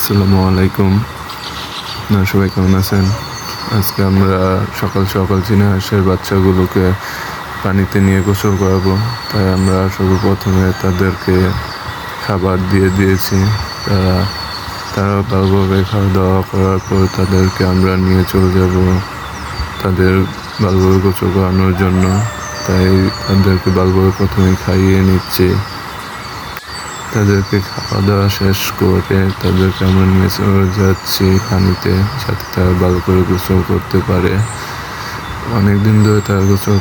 আসসালামু আলাইকুম। আপনারা সবাই কেমন আছেন? আজকে আমরা সকাল সকাল চীনা হাঁসের বাচ্চাগুলোকে পানিতে নিয়ে গোসল করাবো। তাই আমরা সর্বপ্রথমে তাদেরকে খাবার দিয়ে দিয়েছি। তারা ভালোভাবে খাওয়া দাওয়া করার পর তাদেরকে আমরা নিয়ে চলে যাব তাদের ভালোভাবে গোসল করানোর জন্য। তাই তাদেরকে ভালোভাবে প্রথমে খাইয়ে নিচ্ছি। তাদেরকে খাওয়া দাওয়া শেষ করে তাদেরকে আমরা নিয়ে চলে যাচ্ছি পানিতে, যাতে তারা ভালো করে গোসল করতে পারে। অনেকদিন ধরে তারা গোসল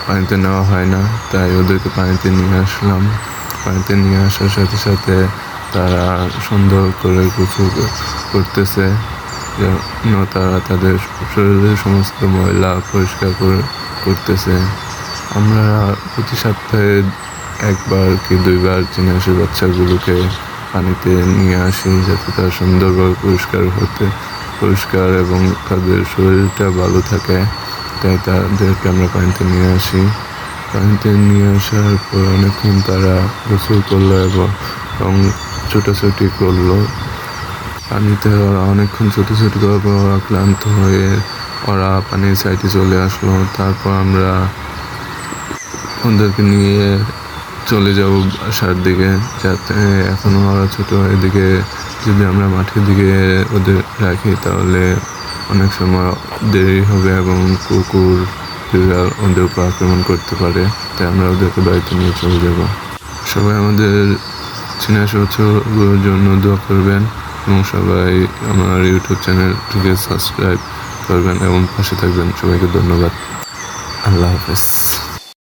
পানিতে নেওয়া হয় না, তাই ওদেরকে পানিতে নিয়ে আসলাম। পানিতে নিয়ে আসার সাথে সাথে তারা সুন্দর করে গোসল করতেছে, যেন তারা তাদের শরীরের সমস্ত ময়লা পরিষ্কার করতেছে। আমরা প্রতি সপ্তাহে একবার কি দুইবার চীনা হাঁসের বাচ্চাগুলোকে পানিতে নিয়ে আসি, যাতে তারা সুন্দরভাবে পরিষ্কার এবং তাদের শরীরটা ভালো থাকে। তাই তাদেরকে আমরা পানিতে নিয়ে আসি। পানিতে নিয়ে আসার পর অনেকক্ষণ তারা গোসল করলো এবং ছোটাছুটি করলো। পানিতে অনেকক্ষণ ছোটাছুটি করার পর ক্লান্ত হয়ে ওরা পানির সাইডে চলে আসলো। তারপর আমরা ওদেরকে নিয়ে চলে যাব বাসার দিকে, যাতে এখনও ওরা ছোটো। এদিকে যদি আমরা মাঠের দিকে ওদের রাখি তাহলে অনেক সময় দেরি হবে এবং কুকুর বিড়াল ওদের উপর আক্রমণ করতে পারে। তাই আমরা ওদেরকে বাড়িতে নিয়ে চলে যাব। সবাই আমাদের চীনা হাঁসের বাচ্চাগুলোর জন্য দোয়া করবেন এবং সবাই আমার ইউটিউব চ্যানেলটিকে সাবস্ক্রাইব করবেন এবং পাশে থাকবেন। সবাইকে ধন্যবাদ। আল্লাহ হাফেজ।